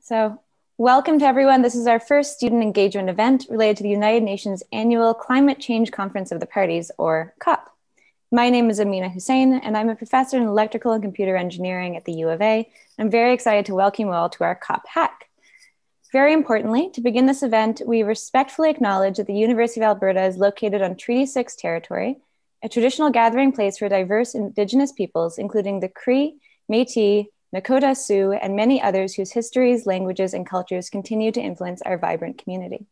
So, welcome to everyone. This is our first student engagement event related to the United Nations Annual Climate Change Conference of the Parties, or COP. My name is Amina Hussein, and I'm a professor in electrical and computer engineering at the U of A. I'm very excited to welcome you all to our COP hack. Very importantly, to begin this event, we respectfully acknowledge that the University of Alberta is located on Treaty 6 territory, a traditional gathering place for diverse Indigenous peoples, including the Cree, Métis, Nakota, Sioux, and many others whose histories, languages, and cultures continue to influence our vibrant community.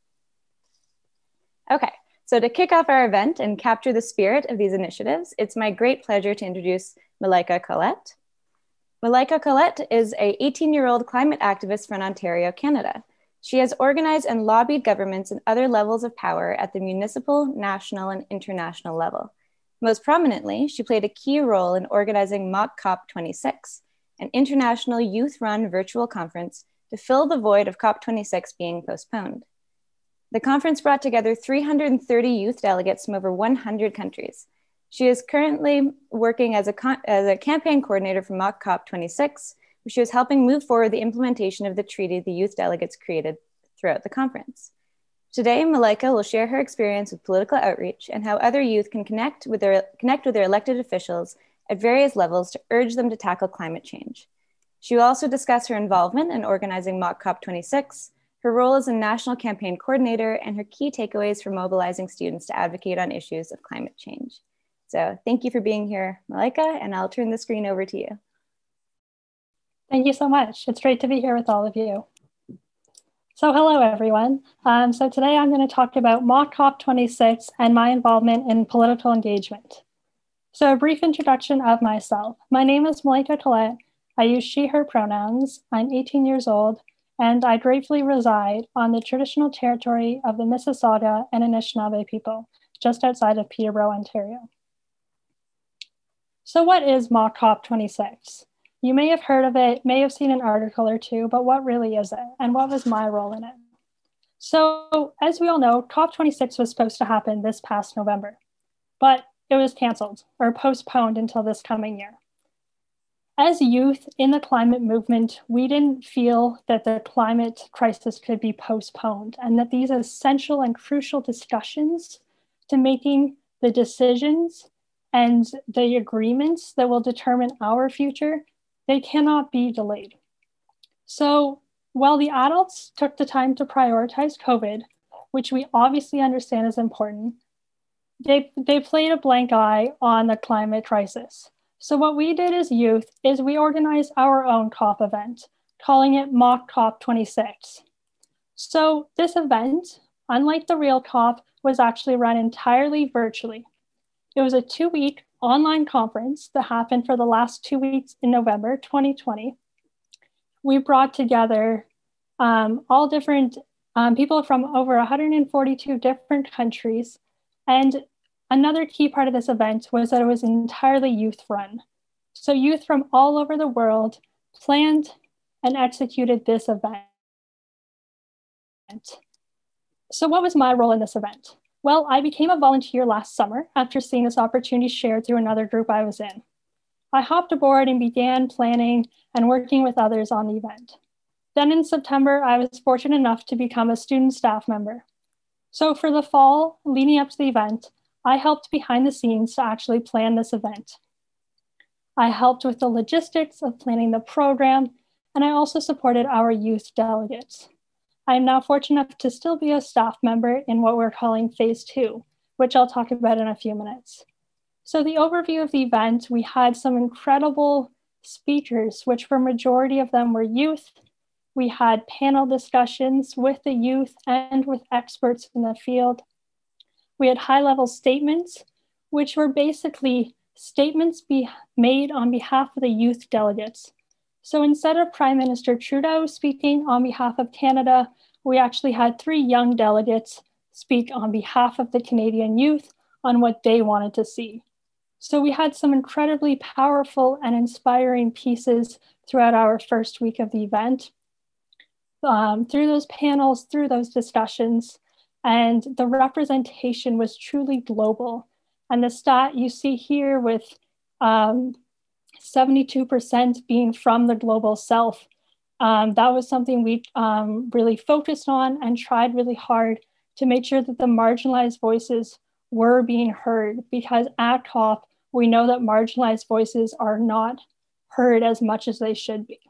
Okay, so to kick off our event and capture the spirit of these initiatives, it's my great pleasure to introduce Malaika Collette. Malaika Collette is an 18-year-old climate activist from Ontario, Canada. She has organized and lobbied governments and other levels of power at the municipal, national, and international level. Most prominently, she played a key role in organizing Mock COP26, an international youth-run virtual conference to fill the void of COP26 being postponed. The conference brought together 330 youth delegates from over 100 countries. She is currently working as a campaign coordinator for Mock COP26, where she was helping move forward the implementation of the treaty the youth delegates created throughout the conference. Today, Malaika will share her experience with political outreach and how other youth can connect with their elected officials at various levels to urge them to tackle climate change. She will also discuss her involvement in organizing Mock COP26, her role as a national campaign coordinator, and her key takeaways for mobilizing students to advocate on issues of climate change. So thank you for being here, Malaika, and I'll turn the screen over to you. Thank you so much. It's great to be here with all of you. So hello, everyone. So today I'm going to talk about Mock COP26 and my involvement in political engagement. So a brief introduction of myself. My name is Malaika Collette. I use she, her pronouns. I'm 18 years old, and I gratefully reside on the traditional territory of the Mississauga and Anishinaabe people, just outside of Peterborough, Ontario. So what is Mock COP26? You may have heard of it, may have seen an article or two, but what really is it? And what was my role in it? So as we all know, COP26 was supposed to happen this past November, but it was canceled or postponed until this coming year. As youth in the climate movement, we didn't feel that the climate crisis could be postponed and that these essential and crucial discussions to making the decisions and the agreements that will determine our future, they cannot be delayed. So while the adults took the time to prioritize COVID, which we obviously understand is important, they played a blank eye on the climate crisis. So what we did as youth is we organized our own COP event, calling it Mock COP26. So this event, unlike the real COP, was actually run entirely virtually. It was a 2-week online conference that happened for the last 2 weeks in November 2020. We brought together all different people from over 142 different countries. And another key part of this event was that it was entirely youth run. So youth from all over the world planned and executed this event. So what was my role in this event? Well, I became a volunteer last summer after seeing this opportunity shared through another group I was in. I hopped aboard and began planning and working with others on the event. Then in September, I was fortunate enough to become a student staff member. So for the fall leading up to the event, I helped behind the scenes to actually plan this event. I helped with the logistics of planning the program, and I also supported our youth delegates. I am now fortunate enough to still be a staff member in what we're calling phase 2, which I'll talk about in a few minutes. So the overview of the event, we had some incredible speakers, which for majority of them were youth. We had panel discussions with the youth and with experts in the field. We had high-level statements, which were basically statements made on behalf of the youth delegates. So instead of Prime Minister Trudeau speaking on behalf of Canada, we actually had 3 young delegates speak on behalf of the Canadian youth on what they wanted to see. So we had some incredibly powerful and inspiring pieces throughout our first week of the event. Through those panels, through those discussions, and the representation was truly global. And the stat you see here with 72% being from the global south That was something we really focused on and tried really hard to make sure that the marginalized voices were being heard, because at COP, we know that marginalized voices are not heard as much as they should be.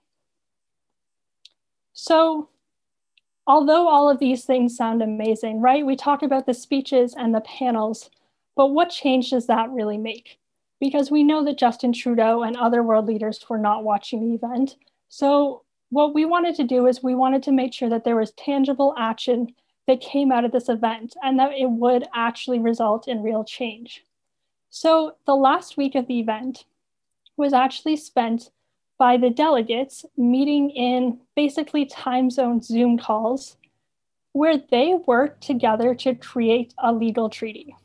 So, although all of these things sound amazing, right? We talk about the speeches and the panels, but what change does that really make? Because we know that Justin Trudeau and other world leaders were not watching the event. So what we wanted to do is we wanted to make sure that there was tangible action that came out of this event and that it would actually result in real change. So the last week of the event was actually spent by the delegates meeting in basically time zone Zoom calls where they worked together to create a legal treaty.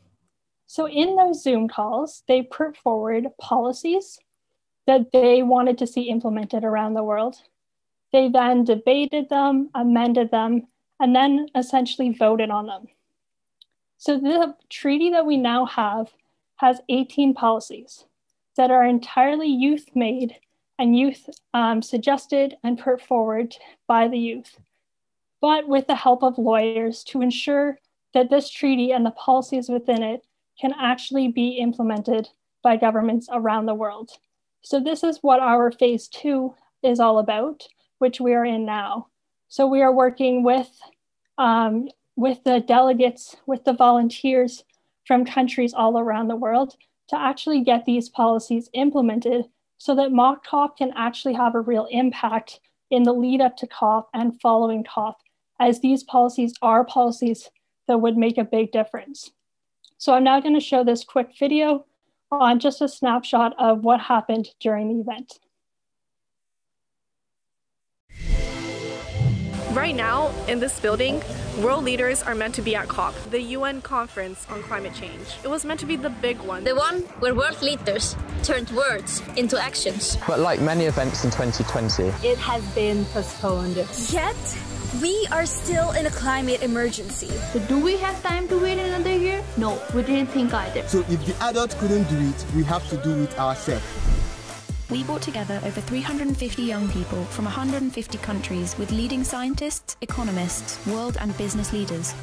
So in those Zoom calls, they put forward policies that they wanted to see implemented around the world. They then debated them, amended them, and then essentially voted on them. So the treaty that we now have has 18 policies that are entirely youth-made and youth suggested and put forward by the youth, but with the help of lawyers to ensure that this treaty and the policies within it can actually be implemented by governments around the world. So this is what our phase 2 is all about, which we are in now. So we are working with the delegates, with the volunteers from countries all around the world to actually get these policies implemented so that Mock COP can actually have a real impact in the lead up to COP and following COP, as these policies are policies that would make a big difference. So I'm now going to show this quick video on just a snapshot of what happened during the event. Right now, in this building, world leaders are meant to be at COP, the UN conference on climate change. It was meant to be the big one. The one where world leaders turned words into actions. But like many events in 2020, it has been postponed. Yet, we are still in a climate emergency. So do we have time to wait another year? No, we didn't think either. So if the adults couldn't do it, we have to do it ourselves. We brought together over 350 young people from 150 countries with leading scientists, economists, world and business leaders.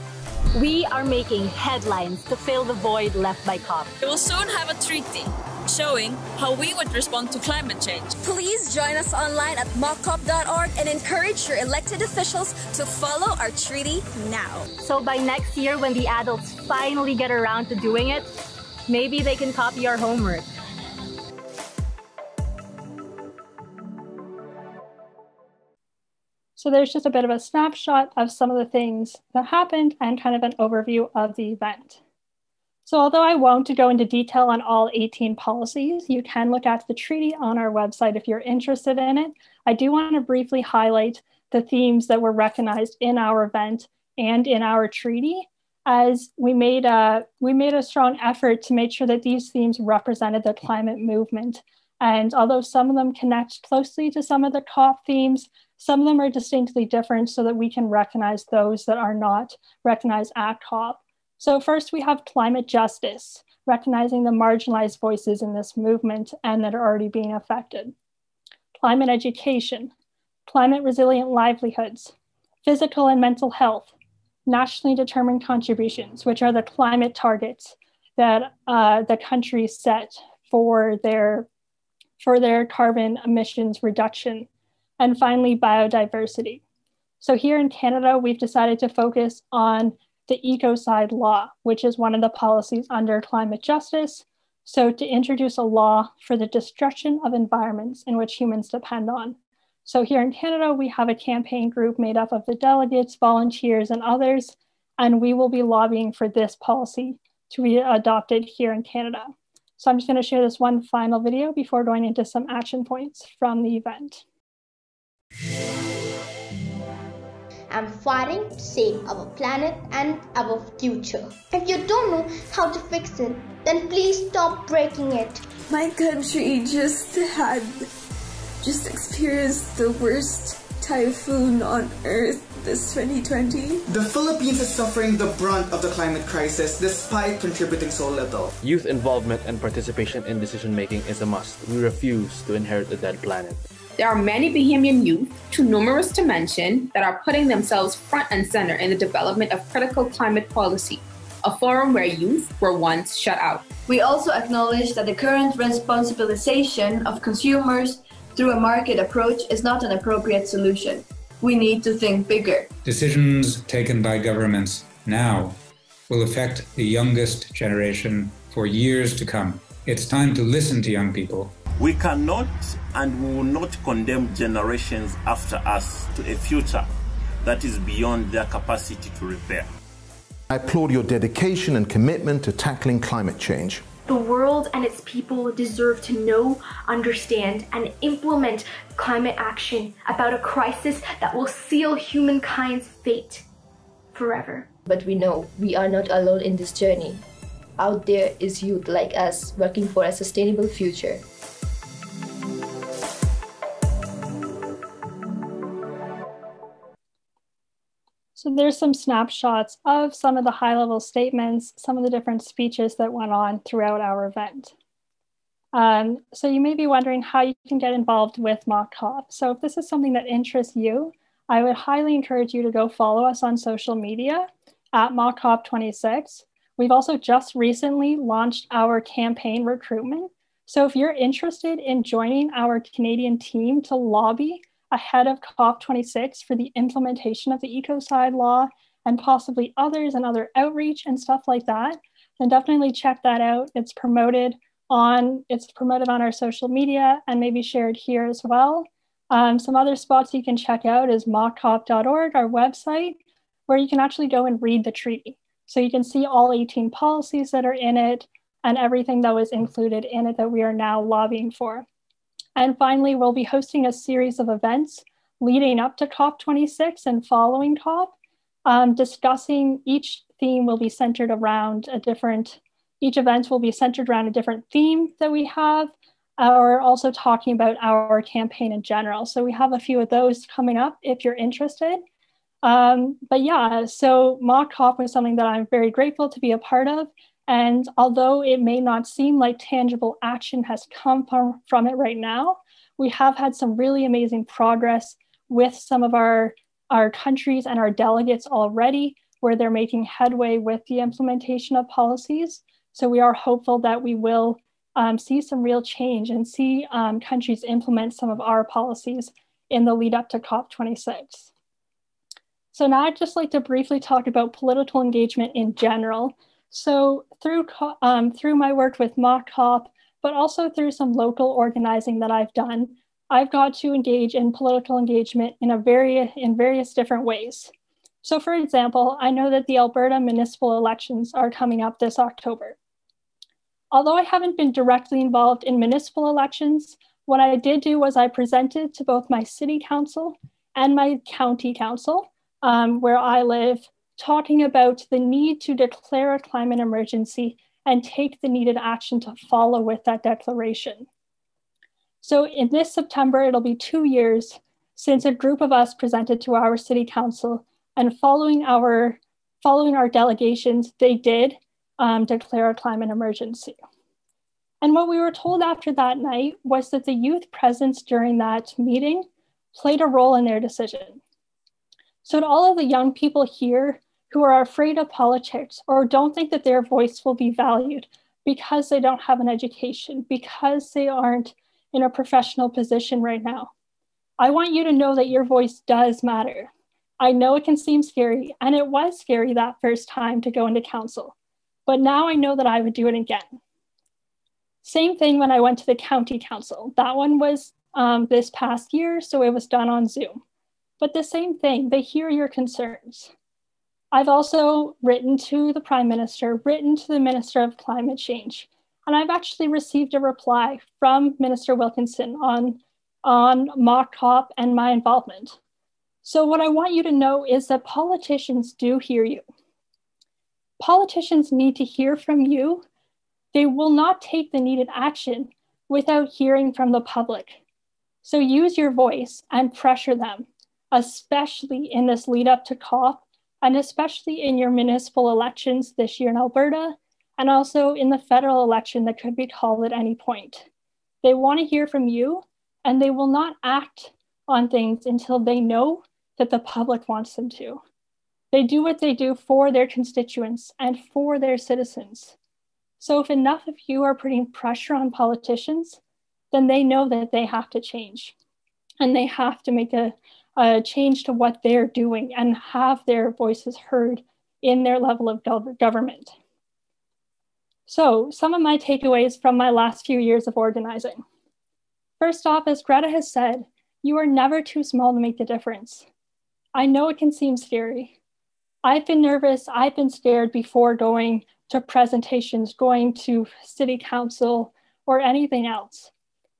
We are making headlines to fill the void left by COP. We will soon have a treaty showing how we would respond to climate change. Please join us online at mockcop.org and encourage your elected officials to follow our treaty now. So by next year, when the adults finally get around to doing it, maybe they can copy our homework. So there's just a bit of a snapshot of some of the things that happened and kind of an overview of the event. So although I won't go into detail on all 18 policies, you can look at the treaty on our website if you're interested in it. I do want to briefly highlight the themes that were recognized in our event and in our treaty, as we made a strong effort to make sure that these themes represented the climate movement. And although some of them connect closely to some of the COP themes, some of them are distinctly different so that we can recognize those that are not recognized at COP. So first we have climate justice, recognizing the marginalized voices in this movement and that are already being affected. Climate education, climate resilient livelihoods, physical and mental health, nationally determined contributions, which are the climate targets that the countries set for their carbon emissions reduction. And finally, biodiversity. So here in Canada, we've decided to focus on the ecocide law, which is one of the policies under climate justice. So to introduce a law for the destruction of environments in which humans depend on. So here in Canada, we have a campaign group made up of the delegates, volunteers, and others, and we will be lobbying for this policy to be adopted here in Canada. So I'm just going to share this one final video before going into some action points from the event. I'm fighting to save our planet and our future. If you don't know how to fix it, then please stop breaking it. My country just experienced the worst typhoon on Earth this 2020. The Philippines is suffering the brunt of the climate crisis despite contributing so little. Youth involvement and participation in decision making is a must. We refuse to inherit a dead planet. There are many Bahamian youth, too numerous to mention, that are putting themselves front and center in the development of critical climate policy, a forum where youth were once shut out. We also acknowledge that the current responsibilization of consumers through a market approach is not an appropriate solution. We need to think bigger. Decisions taken by governments now will affect the youngest generation for years to come. It's time to listen to young people. We cannot and we will not condemn generations after us to a future that is beyond their capacity to repair. I applaud your dedication and commitment to tackling climate change. The world and its people deserve to know, understand, and implement climate action about a crisis that will seal humankind's fate forever. But we know we are not alone in this journey. Out there is youth like us working for a sustainable future. So there's some snapshots of some of the high-level statements, some of the different speeches that went on throughout our event. So you may be wondering how you can get involved with Mock COP. So if this is something that interests you, I would highly encourage you to go follow us on social media at Mock COP26. We've also just recently launched our campaign recruitment. So if you're interested in joining our Canadian team to lobby ahead of COP26 for the implementation of the ecocide law and possibly others and other outreach and stuff like that, then definitely check that out. It's promoted on our social media and maybe shared here as well. Some other spots you can check out is mockcop.org, our website, where you can actually go and read the treaty. So you can see all 18 policies that are in it and everything that was included in it that we are now lobbying for. And finally, we'll be hosting a series of events leading up to COP26 and following COP, discussing each theme will be centered around each event will be centered around a different theme that we have, or also talking about our campaign in general. So we have a few of those coming up if you're interested. But yeah, so Mock COP was something that I'm very grateful to be a part of. And although it may not seem like tangible action has come from it right now, we have had some really amazing progress with some of our countries and our delegates already, where they're making headway with the implementation of policies. So we are hopeful that we will see some real change and see countries implement some of our policies in the lead up to COP26. So now I'd just like to briefly talk about political engagement in general. So through my work with Mock COP, but also through some local organizing that I've done, I've got to engage in political engagement in various different ways. So for example, I know that the Alberta municipal elections are coming up this October. Although I haven't been directly involved in municipal elections, what I did do was I presented to both my city council and my county council, where I live, talking about the need to declare a climate emergency and take the needed action to follow with that declaration. So in this September, it'll be 2 years since a group of us presented to our city council, and following our delegations, they did declare a climate emergency. And what we were told after that night was that the youth presence during that meeting played a role in their decision. So to all of the young people here who are afraid of politics or don't think that their voice will be valued because they don't have an education, because they aren't in a professional position right now, I want you to know that your voice does matter. I know it can seem scary, and it was scary that first time to go into council, but now I know that I would do it again. Same thing when I went to the county council. That one was this past year, so it was done on Zoom. But the same thing, they hear your concerns. I've also written to the Prime Minister, written to the Minister of Climate Change, and I've actually received a reply from Minister Wilkinson on Mock COP and my involvement. So what I want you to know is that politicians do hear you. Politicians need to hear from you. They will not take the needed action without hearing from the public. So use your voice and pressure them, especially in this lead up to COP, and especially in your municipal elections this year in Alberta, and also in the federal election that could be called at any point. They want to hear from you, and they will not act on things until they know that the public wants them to. They do what they do for their constituents and for their citizens. So if enough of you are putting pressure on politicians, then they know that they have to change. And they have to make a change to what they're doing and have their voices heard in their level of government. So some of my takeaways from my last few years of organizing. First off, as Greta has said, you are never too small to make the difference. I know it can seem scary. I've been nervous, I've been scared before going to presentations, going to city council, or anything else.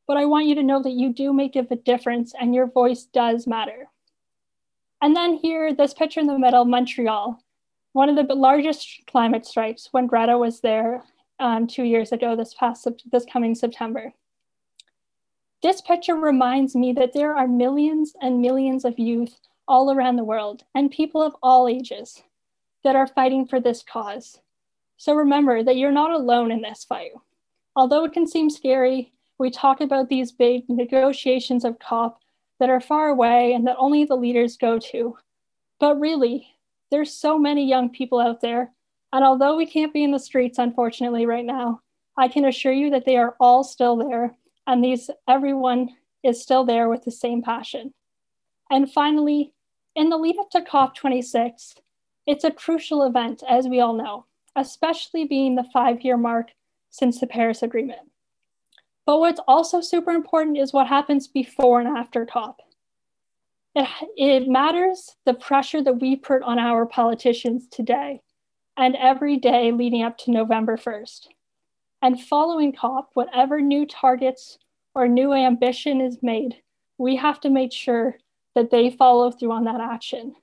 But I want you to know that you do make a difference and your voice does matter. And then here, this picture in the middle, Montreal, one of the largest climate strikes when Greta was there 2 years ago, this coming September. This picture reminds me that there are millions and millions of youth all around the world and people of all ages that are fighting for this cause. So remember that you're not alone in this fight. Although it can seem scary, we talk about these big negotiations of COP that are far away and that only the leaders go to. But really, there's so many young people out there. And although we can't be in the streets, unfortunately, right now, I can assure you that they are all still there. And everyone is still there with the same passion. And finally, in the lead up to COP26, it's a crucial event, as we all know, especially being the 5-year mark since the Paris Agreement. But what's also super important is what happens before and after COP. It matters the pressure that we put on our politicians today and every day leading up to November 1st. And following COP, whatever new targets or new ambition is made, we have to make sure that they follow through on that action.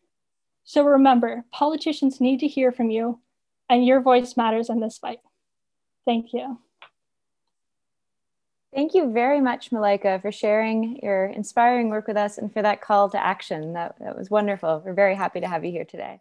So remember, politicians need to hear from you, and your voice matters in this fight. Thank you. Thank you very much, Malaika, for sharing your inspiring work with us and for that call to action. That was wonderful. We're very happy to have you here today.